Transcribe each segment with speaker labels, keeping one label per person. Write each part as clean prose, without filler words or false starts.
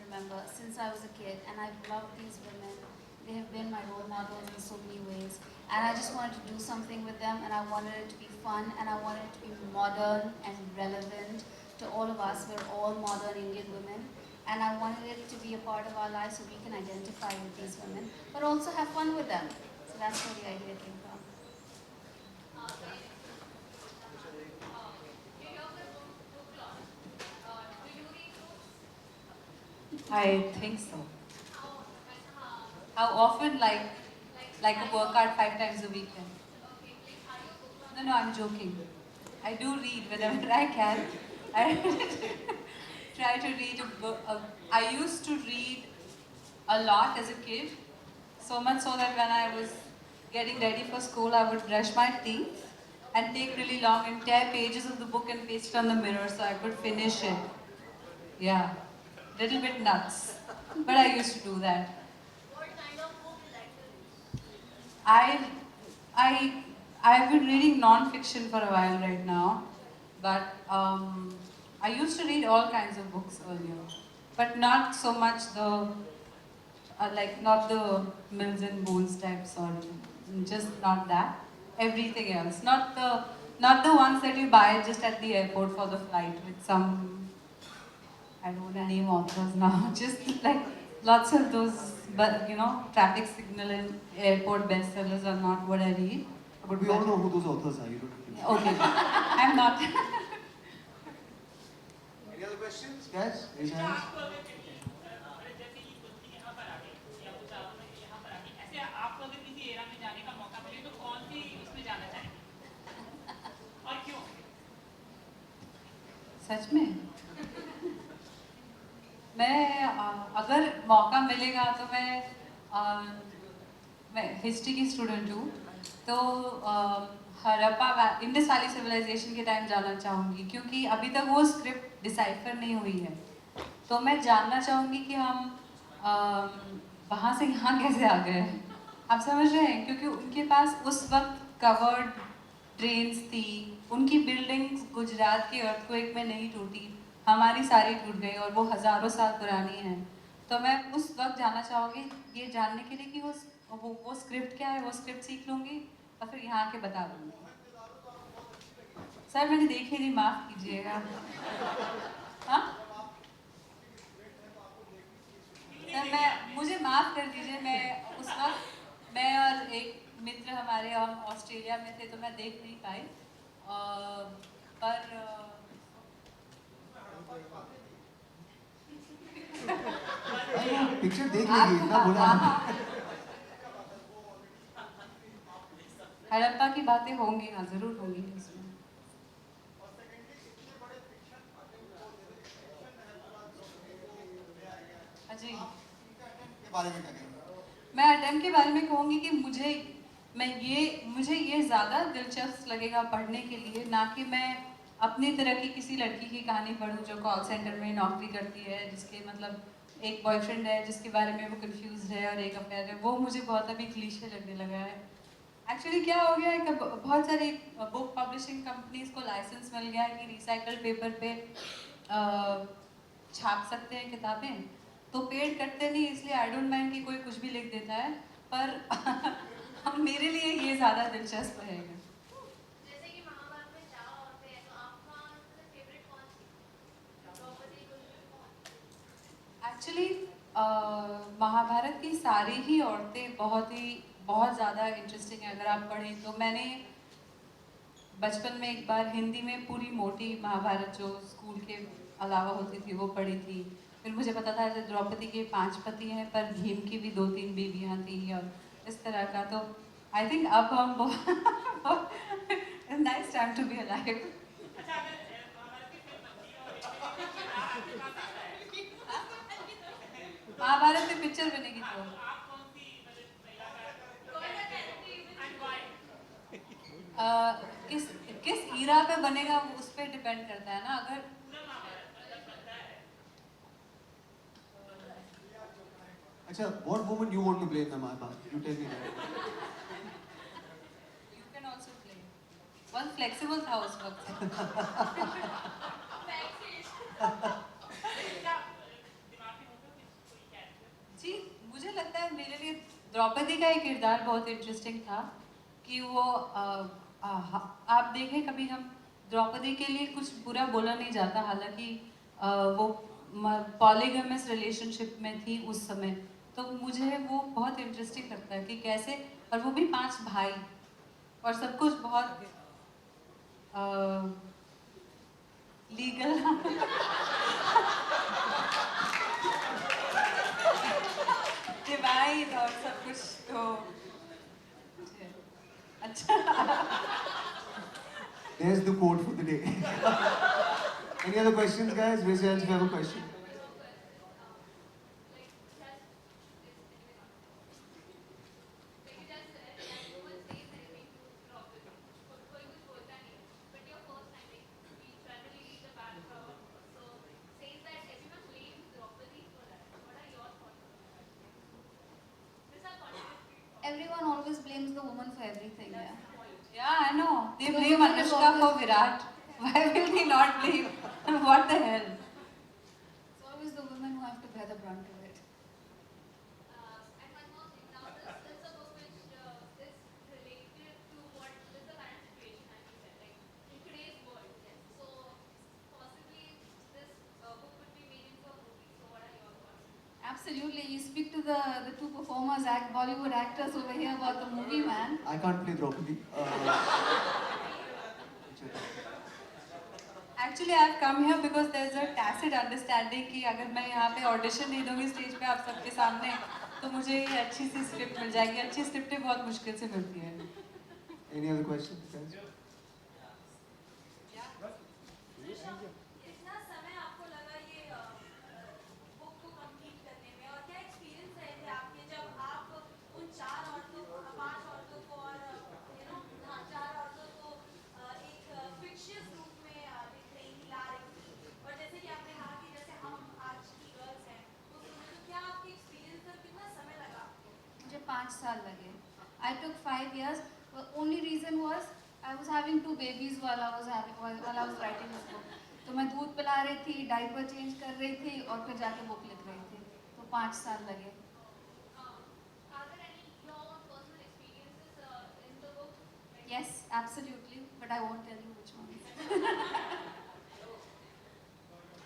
Speaker 1: remember since I was a kid, and I've loved these women. They have been my role models in so many ways, and I just wanted to do something with them, and I wanted it to be fun, and I wanted it to be modern and relevant to all of us. We're all modern Indian women, and I wanted it to be a part of our lives so we can identify with these women, but also have fun with them. So that's where the idea came from.
Speaker 2: I think so. How often, like a workout 5 times a weekend? No, no, I'm joking. I do read whenever I can. I try to read a book. I used to read a lot as a kid, so much so that when I was getting ready for school, I would brush my teeth and take really long and tear pages of the book and paste it on the mirror so I could finish it. Yeah, little bit nuts, but I used to do that. I, I, I've been reading non-fiction for a while right now, but I used to read all kinds of books earlier, but not so much the like not the Mills and Bones types or just not that. Everything else, not the ones that you buy just at the airport for the flight with some, I don't want to name authors now, just like lots of those, but traffic signal and airport bestsellers are not what I read.
Speaker 3: But we all know who those authors are. You don't have to.
Speaker 2: Okay, I'm not.
Speaker 3: Any other questions, guys? Raise your hands.
Speaker 2: सच में मैं अगर मौका मिलेगा तो मैं history की student हूँ, तो हड़प्पा इंडस वैली सिविलाइजेशन के टाइम जाना चाहूँगी, क्योंकि अभी तक वो स्क्रिप्ट डिसाइफर नहीं हुई है। तो मैं जानना चाहूँगी कि हम वहाँ से यहाँ कैसे आ गए। आप समझ रहे हैं, क्योंकि उनके पास उस वक्त कवर्ड ट्रेन्स थी, उनकी बिल्डिंग्स गुजरात के अर्थक्वेक में नहीं टूटी, हमारी सारी टूट गई और वो हज़ारों साल पुरानी है। तो मैं उस वक्त जाना चाहूँगी ये जानने के लिए कि वो स्क्रिप्ट क्या है, वो स्क्रिप्ट सीख लूँगी और फिर यहाँ के बता दूँगी। सर मैंने देखी नहीं, माफ़ कीजिएगा। हाँ सर, मुझे माफ़ कर दीजिए, मैं उस वक्त मैं और एक मित्र हमारे हम ऑस्ट्रेलिया में थे तो मैं देख नहीं पाई, पर
Speaker 3: पिक्चर देख लेगी, इतना बोला।
Speaker 2: हड़प्पा की बातें होंगी, हाँ जरूर होंगी इसमें। जी, मैं अटेम्प्ट के बारे में कहूँगी कि मुझे ये ज़्यादा दिलचस्प लगेगा पढ़ने के लिए, ना कि मैं अपनी तरह की किसी लड़की की कहानी पढ़ूँ जो कॉल सेंटर में नौकरी करती है, जिसके मतलब एक बॉयफ्रेंड है जिसके बारे में वो कंफ्यूज है और एक अफेयर है। वो मुझे बहुत अभी क्लीशे लगने लगा है। एक्चुअली क्या हो गया है कि बहुत सारी बुक पब्लिशिंग कंपनीज को लाइसेंस मिल गया है कि रिसाइकल्ड पेपर पे छाप सकते हैं किताबें, तो पेड करते नहीं, इसलिए आई डोंट माइंड कि कोई कुछ भी लिख देता है, पर मेरे लिए ये ज़्यादा दिलचस्प रहेगा। एक्चुअली महाभारत की सारी ही औरतें बहुत ज़्यादा इंटरेस्टिंग है अगर आप पढ़ें तो। मैंने बचपन में एक बार हिंदी में पूरी मोटी महाभारत जो स्कूल के अलावा होती थी वो पढ़ी थी। फिर मुझे पता था कि द्रौपदी के 5 पति हैं, पर भीम की भी 2-3 बीवियाँ थी और इस तरह का। तो आई थिंक अब हम nice time to be alive. Mahabharata में पिक्चर बनेगी तो किस किस ईरा पे बनेगा उस पर डिपेंड करता है ना। अगर
Speaker 3: अच्छा, what woman you want to play in the Mahabharata? You tell me that.
Speaker 2: You can also play. बहुत flexible था उस वक्त। द्रौपदी का एक किरदार बहुत इंटरेस्टिंग था कि वो आप देखें कभी हम द्रौपदी के लिए कुछ बुरा बोला नहीं जाता, हालांकि वो पॉलीगमस रिलेशनशिप में थी उस समय। तो मुझे वो बहुत इंटरेस्टिंग लगता है कि कैसे, और वो भी 5 भाई, और सब कुछ बहुत लीगल डिवाइन और सब कुछ। तो अच्छा
Speaker 3: There's the quote for the day. Any other questions, guys? Raise your hands if you have a question.
Speaker 1: Everyone always blames the woman for everything, yeah.
Speaker 2: Yeah, I know. They
Speaker 1: The
Speaker 2: blame
Speaker 1: woman is
Speaker 2: Anushka for
Speaker 1: always-
Speaker 2: Virat. Why will they not blame? What the hell?
Speaker 1: It's always the women who have to bear the brunt of it.
Speaker 4: And one more thing, now this is a book which is related to what is the current situation, as you said, like in today's world. Yes. So possibly this book would be made into a movie. So what are your thoughts?
Speaker 1: Absolutely. You speak to the two performers, Bollywood actors over here about the movie, man.
Speaker 3: I can't play Draupadi.
Speaker 2: Actually, I've come here because there's a tacit understanding कि अगर मैं यहाँ पे audition दे दूँगी stage पे आप सबके सामने, तो मुझे ये अच्छी सी स्क्रिप्ट मिल जाएगी। अच्छी स्क्रिप्टें बहुत मुश्किल से मिलती हैं।
Speaker 3: Any other questions, guys?
Speaker 4: कितना समय आपको लगा ये बुक को कंप्लीट करने में, और क्या एक्सपीरियंस रहे थे आपके जब आप उन 4 औरतों को, 5 औरतों को और 4 औरतों को एक फिक्शियस रूप में दिख रही थी, ला रही थी, और जैसे कि आपने कहा कि जैसे हम आज की गर्ल्स हैं उस समय, तो क्या आपके एक्सपीरियंस था, कितना समय लगा?
Speaker 1: मुझे 5 साल लगे. I took 5 years. The only reason was I was having 2 babies while I was writing this book. तो मैं दूध पिला रही थी, डायपर चेंज कर रही थी और फिर जाके बुक लिख रही थी. तो 5 साल लगे.
Speaker 4: Are there any your own personal experiences in the book? Like,
Speaker 1: Yes, absolutely. But I won't tell you which ones.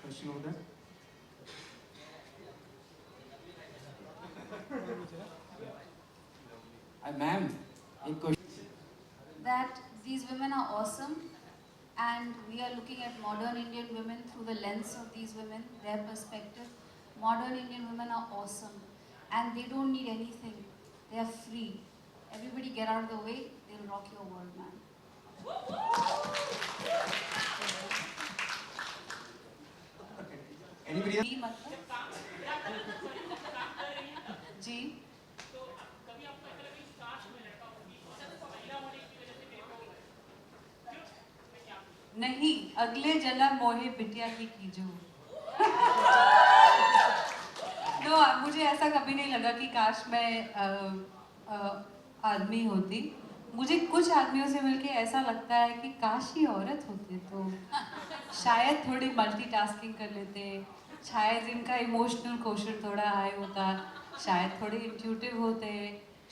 Speaker 3: Question over there?
Speaker 5: Ma'am एक question
Speaker 1: That these women are awesome, and we are looking at modern Indian women through the lens of these women, their perspective. Modern Indian women are awesome, and they don't need anything. They are free. Everybody get out of the way. They'll rock your world, man.
Speaker 3: Anybody else?
Speaker 2: जी मतलब जी नहीं, अगले जन्म मोहे बिटिया की कीजो। No, मुझे ऐसा कभी नहीं लगा कि काश मैं आदमी होती। मुझे कुछ आदमियों से मिलके ऐसा लगता है कि काश ही औरत होते तो शायद थोड़ी मल्टीटास्किंग कर लेते, शायद इनका इमोशनल क्वोशंट थोड़ा हाई होता, शायद थोड़े इंट्यूटिव होते,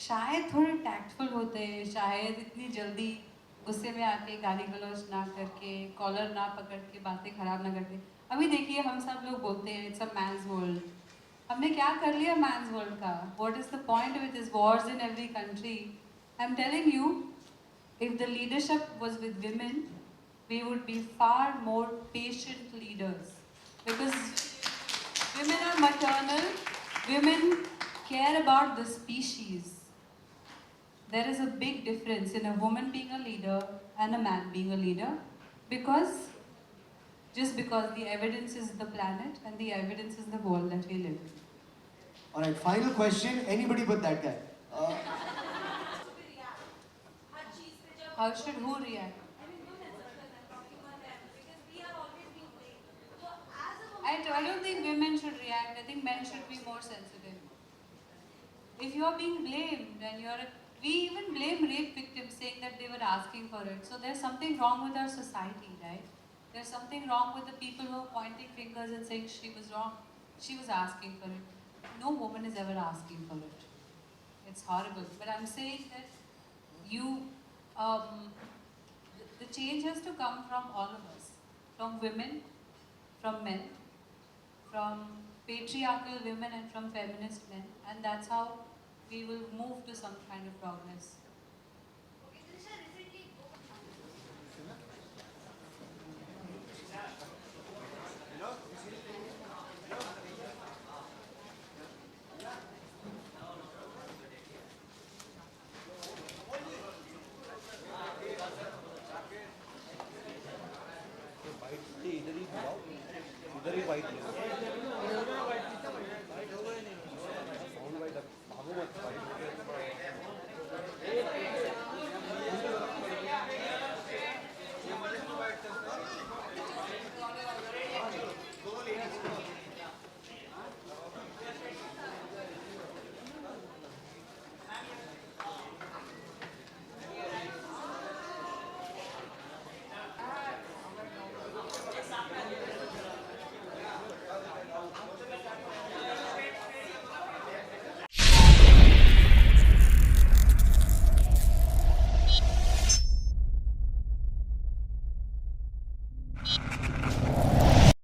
Speaker 2: शायद थोड़े टैक्टफुल होते, शायद इतनी जल्दी गुस्से में आके गाली गलौज ना करके, कॉलर ना पकड़ के बातें खराब ना करते। अभी देखिए हम सब लोग बोलते हैं इट्स अ मैन्स वर्ल्ड। हमने क्या कर लिया मैन्स वर्ल्ड का? What is the point with this Wars in every country? I am telling you, if the leadership was with women, we would be far more patient leaders, because women are maternal, women care about the species. There is a big difference in a woman being a leader and a man being a leader, because the evidence is the planet and the evidence is the world that we live in.
Speaker 3: All right, final question. Anybody but that guy.
Speaker 4: हर चीज पे जब
Speaker 2: How should who react?
Speaker 4: I mean, women circles, I'm talking about them, because we are always being blamed. So as a woman,
Speaker 2: I don't think women should react. I think men should be more sensitive. If you are being blamed and we even blame rape victims saying that they were asking for it. So there's something wrong with our society, right? There's something wrong with the people who are pointing fingers and saying she was wrong. She was asking for it. No woman is ever asking for it. it's horrible. But I'm saying that the change has to come from all of us, from women, from men, from patriarchal women and from feminist men, and that's how we will move to some kind of progress.